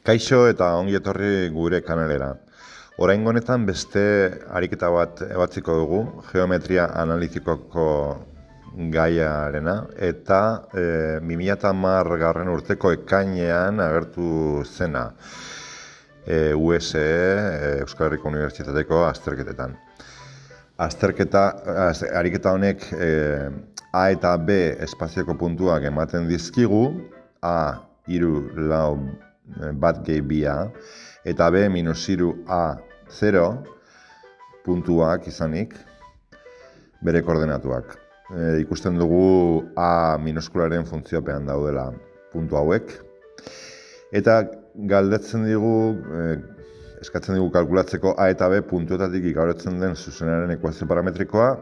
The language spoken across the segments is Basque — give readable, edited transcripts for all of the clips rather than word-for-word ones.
Kaixo eta ongi etorri gure kanalera. Oraingo honetan beste ariketa bat ebatziko dugu, geometria analitikoko gaiarena, eta 2010 urteko ekainean agertu zena USE, Euskal Herriko Unibertsitateko azterketetan. Ariketa honek A eta B espazioko puntuak ematen dizkigu, A, 3, 4, bat gehi bia, eta B, -3, A, 0 puntuak izanik bere koordenatuak. Ikusten dugu A minuskularen funtziopean daudela puntu hauek. Eta galdetzen digu, eskatzen digu kalkulatzeko A eta B puntuetatik igarotzen den zuzenaren ekuazio parametrikoa.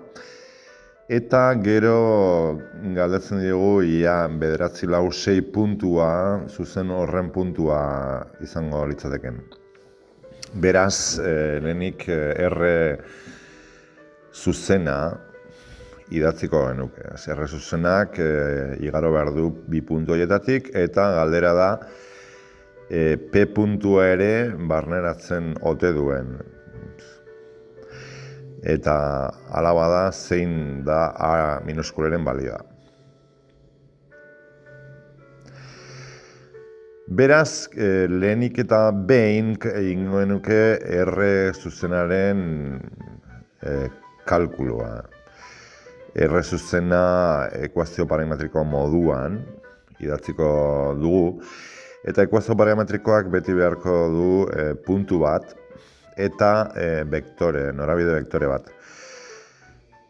Eta gero galdetzen digu ia 9, 4, 6 puntua, zuzen horren puntua izango litzateken. Beraz, lehenik R zuzena idatziko genuke. R zuzenak igaro behar du bi puntu horietatik, eta galdera da P puntua ere barneratzen ote duen. Eta hala bada zein da A minuskularen balioa. Beraz, lehenik eta behin egingo genuke R zuzenaren kalkulua. R zuzena ekuazio parametriko moduan idatziko dugu, eta ekuazio parametrikoak beti beharko du puntu bat eta vektore, norabide vektore bat.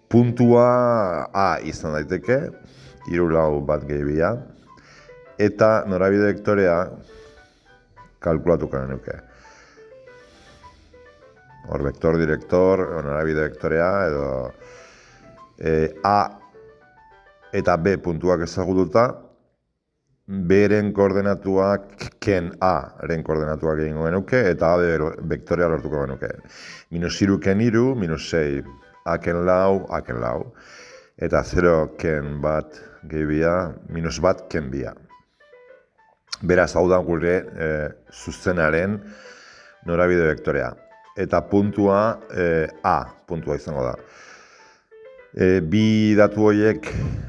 Puntua A izan daiteke, 3, 4, bat gehi bia, eta norabide vektorea kalkulatuko genuke. Hor, vektor, direktor, norabide vektorea, edo A eta B puntuak ezagututa, B-ren koordenatuak ken A-ren koordenatuak egingo genuke, eta A vektorea lortuko genuke. -3 ken 3, -6 A ken lau, A ken lau. Eta 0 ken bat gehi bia, -1 ken bia. Beraz, hau da gure zuzenaren norabide vektorea. Eta puntua A puntua izango da. Bi datu horiek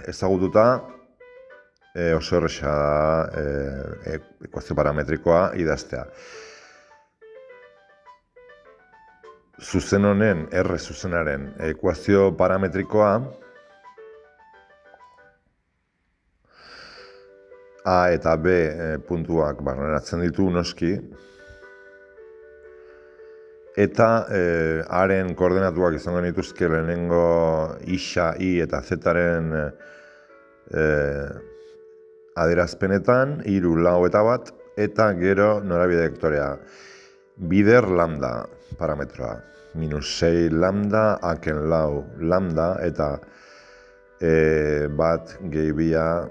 ezagututa, oso erresa da ekuazio parametrikoa idaztea. Zuzen honen, R zuzenaren ekuazio parametrikoa A eta B puntuak barneratzen ditu noski, eta Aren koordenatuak izango nituzke lehenengo isa, I eta Zaren adierazpenetan, 3, 4 eta bat, eta gero norabide vektorea. Bider lambda parametroa. -6 lambda, A ken lau lambda, eta bat gehi bia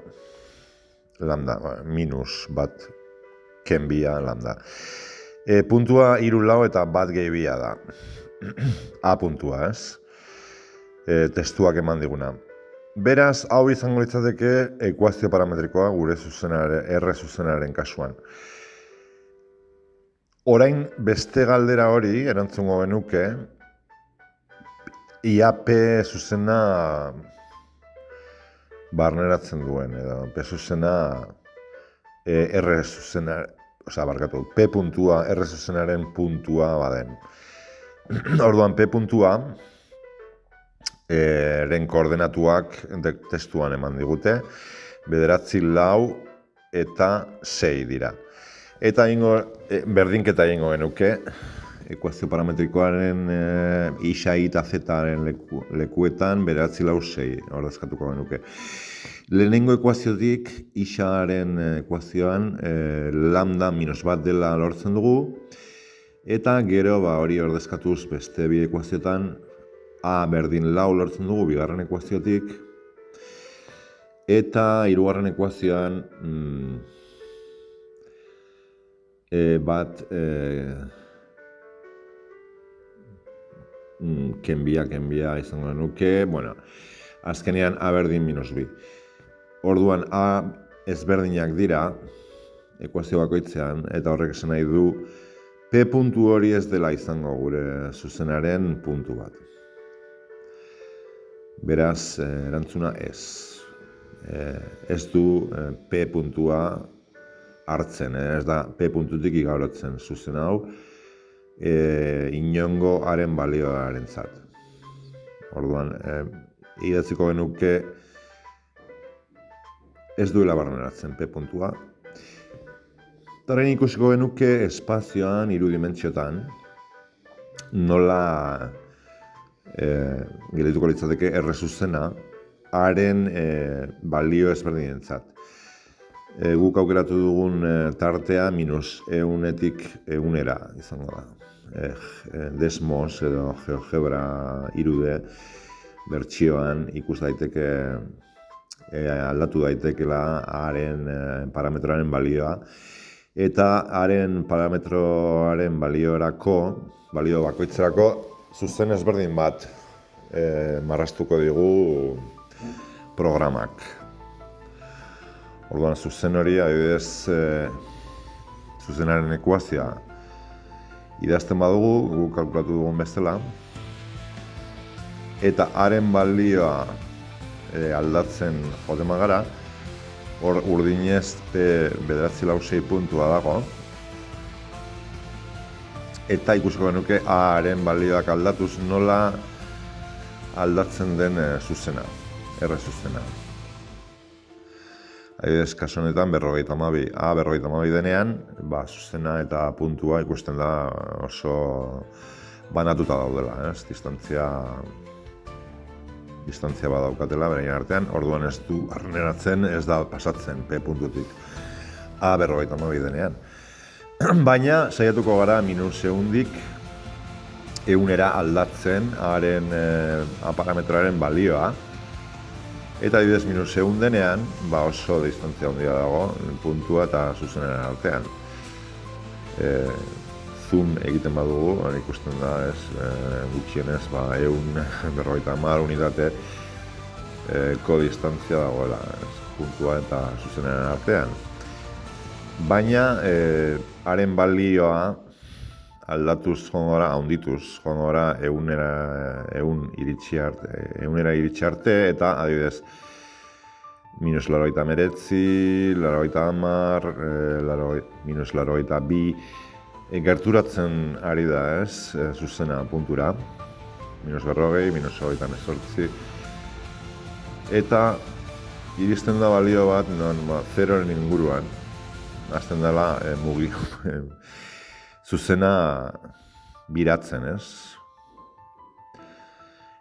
lambda, -1 ken bia lambda. Puntua 3, 4 eta bat gehi bia da. A puntua, ez? Testuak eman diguna. Beraz, hau izango litzateke ekuazio parametrikoa gure R zuzenaren kasuan. Orain beste galdera hori erantzungo genuke, ia P zuzena barneratzen duen, edo P zuzena R zuzena, P puntua R zuzenaren puntua baden. Orduan P puntua ren koordenatuak testuan eman digute, 9, 4 eta 6 dira. Eta berdinketa egingo genuke, ekuazio parametrikoaren isa, I eta Zaren lekuetan 9, 4, 6 ordezkatuko genuke. Lehenengo ekuaziotik, isaren ekuazioan lambda -1 dela lortzen dugu, eta gero hori ordezkatuz beste bi ekuaziotan A berdin lau lortzen dugu bigarren ekuaziotik, eta hirugarren ekuazioan bat kenbia izango genuke, azkenean A berdin -2. Orduan A ezberdinak dira, ekuazio bakoitzean, eta horrek esan nahi du P puntu hori ez dela izango gure zuzenaren puntu bat. Beraz, erantzuna ez. Ez du P puntua hartzen, ez da P puntutik igarotzen zuzen hau, inongo haren balioarentzat. Orduan, idatziko genuke ez duela barneratzen P puntua. Orain ikusiko genuke espazioan, 3 dimentsiotan, nola geldituko litzateke R zuzena haren balio ezberdinentzat. Guk aukeratu dugun tartea -100etik 100era izango da. Desmos edo GeoGebra 3D bertsioan ikus daiteke aldatu daitekela haren parametroaren balioa, eta haren parametroaren balio bakoitzerako zuzen ezberdin bat marraztuko digu programak. Orduan, zuzen hori, adibidez, zuzenaren ekuazioa idazten badugu, guk kalkulatu dugun bezala, eta haren balioa aldatzen joten bagara, hor urdinez P946 puntua dago, eta ikusiko genuke haren balioak aldatuz nola aldatzen den zuzena, R zuzena. Adibidez, kasu honetan 52 denean, zuzena eta puntua ikusten da oso banatuta daudela, distantzia badaukatela beraien artean, orduan ez du barneratzen, ez da pasatzen P puntutik A52 denean. Baina, saiatuko gara -100dik 100era aldatzen haren parametroaren balioa, eta adibidez -100 denean, oso distantzia handia dago puntua eta zuzenaren artean. Zoom egiten badugu, ikusten da, gutxienez, 150 unitate distantzia dagoela, puntua eta zuzenaren artean. Baina, haren balioa aldatuz joan gara, handituz joan gara 100 iritsi arte, eta adibidez -89, -10, gerturatzen ari da zuzena puntura, -40, -28, eta iristen da balio bat, zeroren inguruan, hasten dela mugi zuzena biratzen,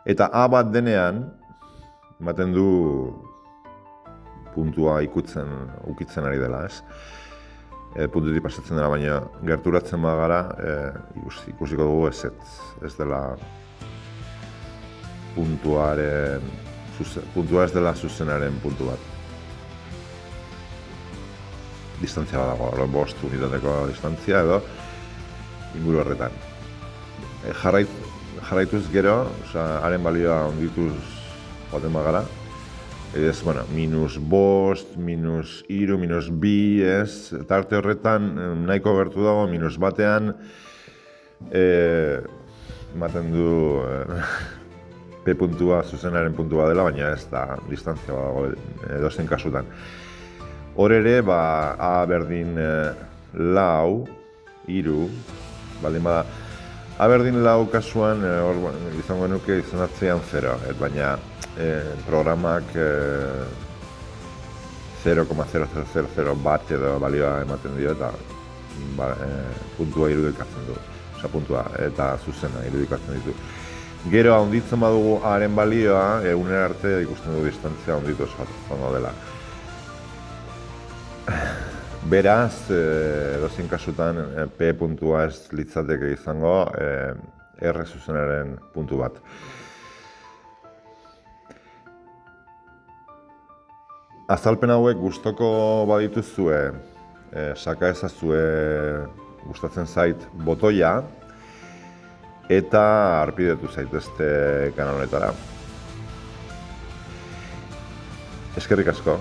Eta A bat denean, ematen du puntua ukitzen ari dela, puntutik pasatzen dela, baina gerturatzen bagara, ikusiko dugu ez dela puntua ez dela zuzenaren puntu bat. Distantzia bat dago, 5 unitateko distantzia edo inguru horretan. Jarraituz gero, haren balioa ondituz joaten bagara, ez, -5, -3, -2, tarte horretan nahiko gertu dago, -1ean, ematen du P puntua zuzenaren puntua dela, baina ez da distantzia bat dago edozein kasutan. Hor ere, A berdin 4, 3, baldin bada, A berdin 4 kasuan, izango nuke izanatzean 0, baina programak 0,0000 bat edo balioa ematen dio, eta puntua irudikatzen du, puntua eta zuzena irudikatzen ditu. Gero, handitzen badugu haren balioa, 100 arte ikusten du distantzia handitu joango dela. Beraz, edozein kasutan P puntua ez litzateke izango R zuzenaren puntu bat. Azalpen hauek gustoko badituzue, saka ezazue gustatzen zait botoia, eta harpidetu zaitezte kanal honetara. Eskerrik asko.